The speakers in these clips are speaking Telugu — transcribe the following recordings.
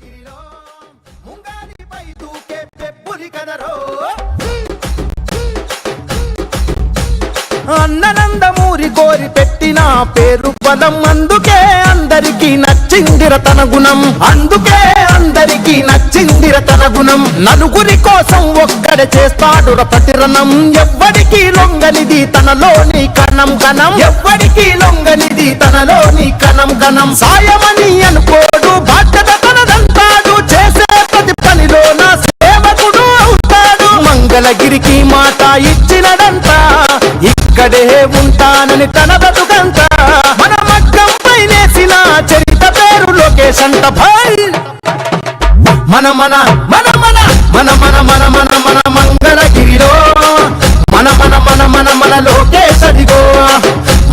మంగళగిరిలో ముంగాలిపై దూకే పెప్పులి కదరో అన్ననందమూరి కోరి పెట్టిన పేరు బలం అందుకే అందరికీ నచ్చిందిర తన గుణం అందుకే అందరికీ నచ్చిందిర తన గుణం నలుగురి కోసం ఒక్కడే చేస్తాడు ప్రతిరణం ఎవ్వడికి లొంగనిది తనలోని కణం కణం ఎవ్వడికి లొంగనిది తనలోని కణం కణం సాయమని అనుకోడు బాధ్యత తనదంటాడు చేసే ప్రతి పనిలో నా సేవకుడు అవుతాడు మంగళగిరికి మాట ఇచ్చినడంతా ఇక్కడే ఉంటానని తన బతుకంతా మన మగ్గం పైనేసిన చరిత పేరు లోకేష్ అంట భాయ్ మన మన మన మన మన మన మన మన మన మంగళగిరిలో మన మన మన మన మన లోకేష్ అదిగో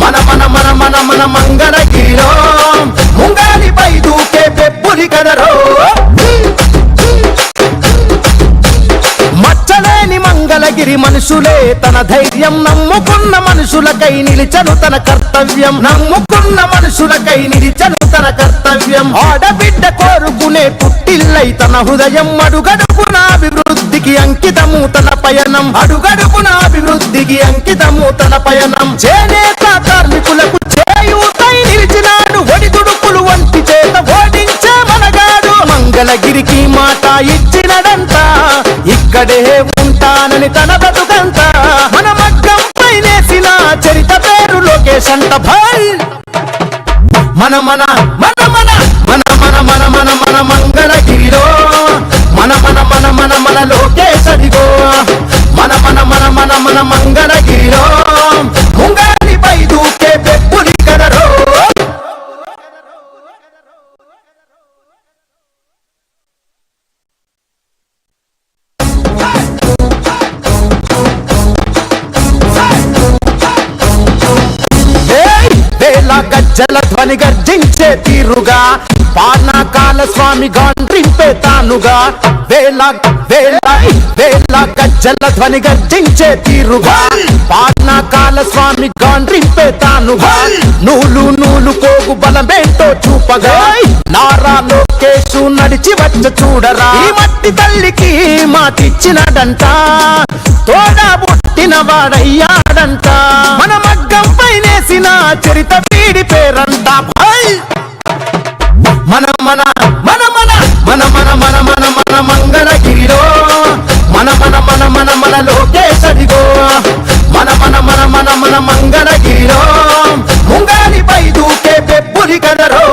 మన మన మన మన మన మంగళగిరిలో ముంగాలిపై దూకే పెప్పులి కదరో మచ్చలేని మంగళగిరి మనుషులే తన ధైర్యం నమ్ముకున్న మనుషులకై నిలిచను తన కర్తవ్యం నమ్ముకున్న మనుషులకై నిలిచను తన కర్తవ్యం ఆడబిడ్డ కోరుకునే పుట్టిల్లై తన హృదయం అడుగడుగున అభివృద్ధికి అంకితము తన పయనం అడుగడుగున అభివృద్ధికి అంకితము తన పయనం చేనేత కార్మికులకు చేయూతై నిలిచినాడు ఒడిదుడుకులు వంటి చేత ఓడించే మనగాడు మంగళగిరికి మాట ఇచ్చినడంతా ఇక్కడే ఉంటానని తన బతుకంతా మన మగ్గం పైనేసిన చరిత పేరు లోకేష్ అంట భాయ్ మన మన మన మన మన మన మన మన మన మంగళగిరిలో మన మన మన మన మన లోకేష్ అదిగో మన మన మన మన మన మంగళగిరిలో ముంగాలిపై దూకే పెప్పులి కదరో గజ్జల ధ్వని గర్జించే తీరుగా పానకాల స్వామి గాండ్రింపే తానుగా వేల వేల వేల గజ్జల ధ్వని గర్జించే తీరుగా పానకాల స్వామి గాండ్రింపే తానుగా నూలు నూలు పోగు బలమేంటో చూపగా నారా లోకేష్ నడిచి వచ్చ చూడరా ఈ మట్టి తల్లికి మాటిచ్చినడంట తోడా పుట్టిన వాడయ్యాడంట మన మగ్గం పైనేసిన చరిత వీడి పేరంట భాయ్ మన మన మన మన మన మన మన మన మన మంగళగిరిలో మన మన మన మన మన లోకేష్ అదిగో మన మన మన మన మన మంగళగిరిలో ముంగాలిపై దూకే పెప్పులి కదరో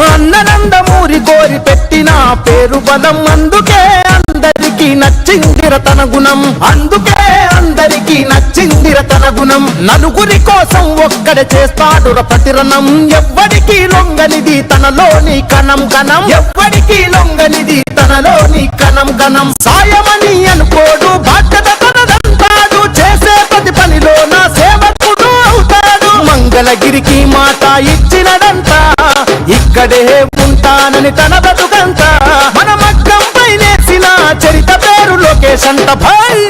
అన్ననందమూరి కోరి పెట్టిన పేరు బలం అందుకే అందరికీ నచ్చిందిర తన గుణం అందుకే అందరికీ నచ్చిందిర తన గుణం నలుగురి కోసం ఒక్కడే చేస్తాడు ప్రతిరణం ఎవ్వడికి లొంగనిది తనలోని కణం కణం ఎవ్వడికి లొంగనిది తనలోని కణం కణం సాయమని అనుకోడు బాధ్యత తనదంటాడు చేసే ప్రతి పనిలో నా సేవకుడు అవుతాడు మంగళగిరికి మాట ఇచ్చినడంతా ఇక్కడే ఉంటానని తన బతుకంతా మన మగ్గం పైనేసిన చరిత పేరు లోకేష్ అంట భాయ్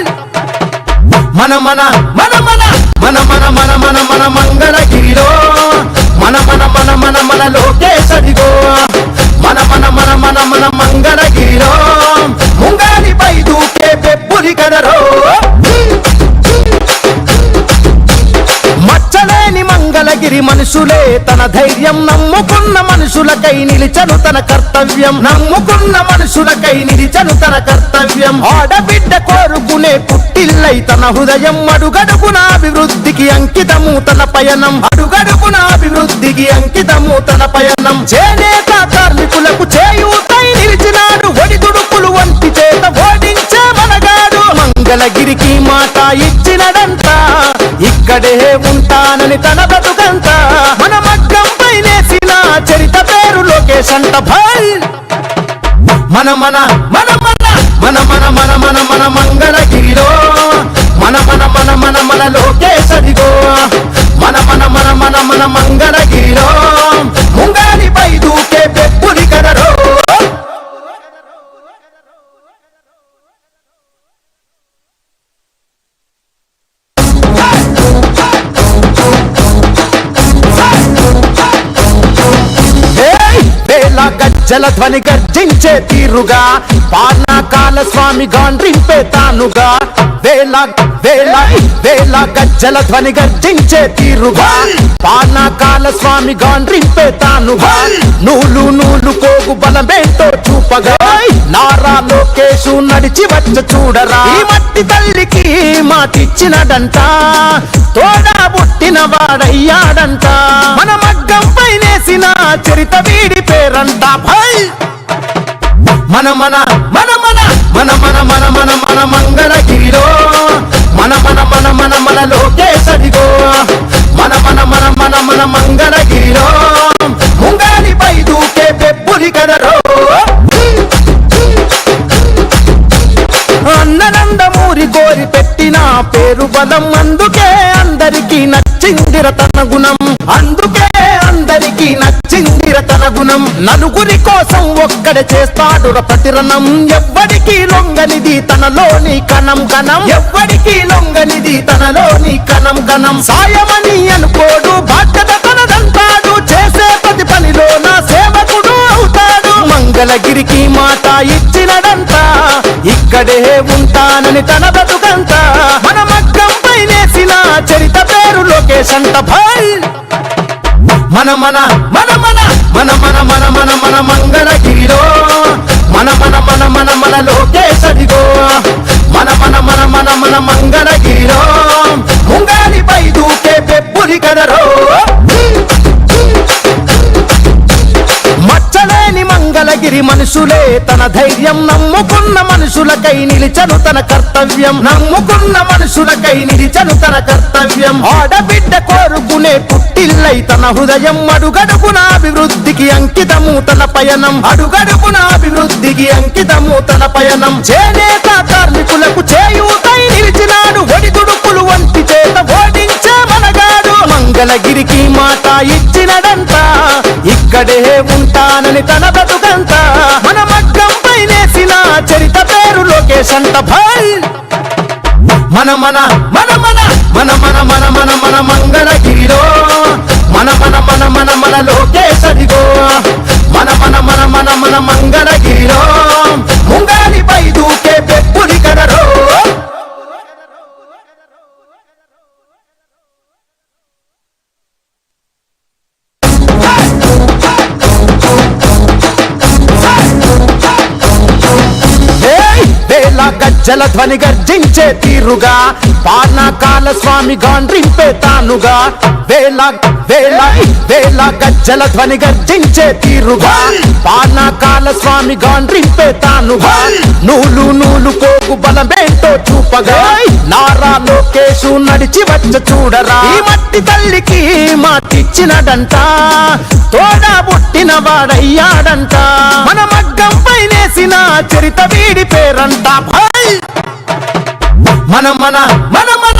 మన మన మన మన మన మన మన మన మన మంగళగిరిలో మన మన మన మన మన లోకేష్ అదిగో మన మన మన మన మన మంగళగిరిలో ముంగాలిపై దూకే పెప్పులి కదరో మచ్చలేని మంగళగిరి మనుషులే తన ధైర్యం నమ్ముకున్న మనుషులకై నిలిచను తన కర్తవ్యం నమ్ముకున్న మనుషులకై నిలిచను తన కర్తవ్యం ఆడబిడ్డ కోరుకునే పుట్టిల్లై తన హృదయం అడుగడుగున అభివృద్ధికి అంకితము తన పయనం అడుగడుగున అభివృద్ధికి అంకితము తన పయనం చేనేత కార్మికులకు చేయూతై నిలిచినాడు ఒడిదుడుకులు వంటి చేత ఓడించే మనగాడు మంగళగిరికి మాట ఇచ్చినడంతా ఇక్కడే ఉంటానని తన బతుకంతా మన మగ్గం పైనేసిన చరిత పేరు లోకేష్ అంట భాయ్ మన మన మన మన మన మన మన మన మన మంగళగిరిలో మన మన మన మన మన లోకేష్ అదిగో మన మన మన మన మన మంగళగిరిలో ముంగాలిపై దూకే పెప్పులి కదరో గజ్జల ధ్వని గర్జించే తీరుగా పానకాల స్వామి గాండ్రింపే తానుగా వేల వేల వేల గజ్జల ధ్వని గర్జించే తీరుగా పానకాల స్వామి గాండ్రింపే తానుగా నూలు నూలు పోగు బలమేంటో చూపగా నారా లోకేషు నడిచి వచ్చ చూడరా ఈ మట్టి తల్లికి మాటిచ్చినడంట తోడా పుట్టిన వాడయ్యాడంట మన మగ్గం పైనేసిన చరిత వీడి పేరంట మన మన మన మన మన మన మన మన మన మంగళగిరిలో మన మన మన మన మన లోకేశడిగో మన మన మన మన మన మంగళగిరిలో ముంగాలిపై దూకే పెప్పులి కదరో అన్ననందమూరి గోరి పెట్టిన పేరు బలం అందుకే అందరికీ నచ్చిందిర తన గుణం అందుకే అందరికీ నచ్చిందిర తన గుణం నలుగురి కోసం ఒక్కడే చేస్తాడు ప్రతిరణం ఎవ్వడికి లొంగనిది తనలోని కణం కణం ఎవ్వడికి లొంగనిది తనలోని కణం కణం సాయమని అనుకోడు బాధ్యత తనదంటాడు చేసే ప్రతి పనిలో నా సేవకుడు అవుతాడు మంగళగిరికి మాట ఇచ్చినడంట ఇక్కడే ఉంటానని తన బతుకంత మన మగ్గం పైనేసిన చరిత పేరు లోకేష్ అంట భాయ్ మన మన మన మన మన మన మన మన మన మంగళగిరిలో మన మన మన మన మన లోకేశడిగో మన మన మన మన మన మంగళగిరిలో ముంగాలిపై దూకే పెప్పులి కదరో మచ్చలేని మంగళగిరి మనుషులే తన ధైర్యం నమ్ముకున్న మనుషులకై నిలిచను తన కర్తవ్యం నమ్ముకున్న మనుషులకై నిలిచను తన కర్తవ్యం ఆడబిడ్డ కోరుకునే పుట్టిల్లై తన హృదయం అడుగడుగున అభివృద్ధికి అంకితము తన పయనం అడుగడుగున అభివృద్ధికి అంకితము తన పయనం చేనేత కార్మికులకు చేయూతై నిలిచినాడు ఒడిదుడుకులు వంటి చేత ఓడించే మనగాడు మంగళగిరికి మాట ఇచ్చినడంట ఇక్కడే ఉంటానని తన బతుకంత మన మగ్గం పైనేసిన చరిత పేరు లోకేష్ అంట భాయ్ మన మన మన మన మన మన మన మన మన మంగళగిరిలో మన మన మన మన మన లోకేశడిగో మన మన మన మన మన మంగళగిరిలో ముంగాలిపై దూకే పెప్పులి కదరో గజ్జల ధ్వని గర్జించే తీరుగా పానకాల స్వామి గాండ్రింపే తానుగా వేల వేల వేల గజ్జల ధ్వని గర్జించే తీరుగా పానకాల స్వామి గాండ్రింపే తానుగా నూలు నూలు పోగు బలమేంటో చూపగా నారా లోకేషు నడిచి వచ్చ చూడరా ఈ మట్టి తల్లికి మాటిచ్చినడంట తోడా పుట్టిన వాడయ్యాడంట మన మగ్గం పైనేసిన చరిత వీడి పేరంట మన మన మన మన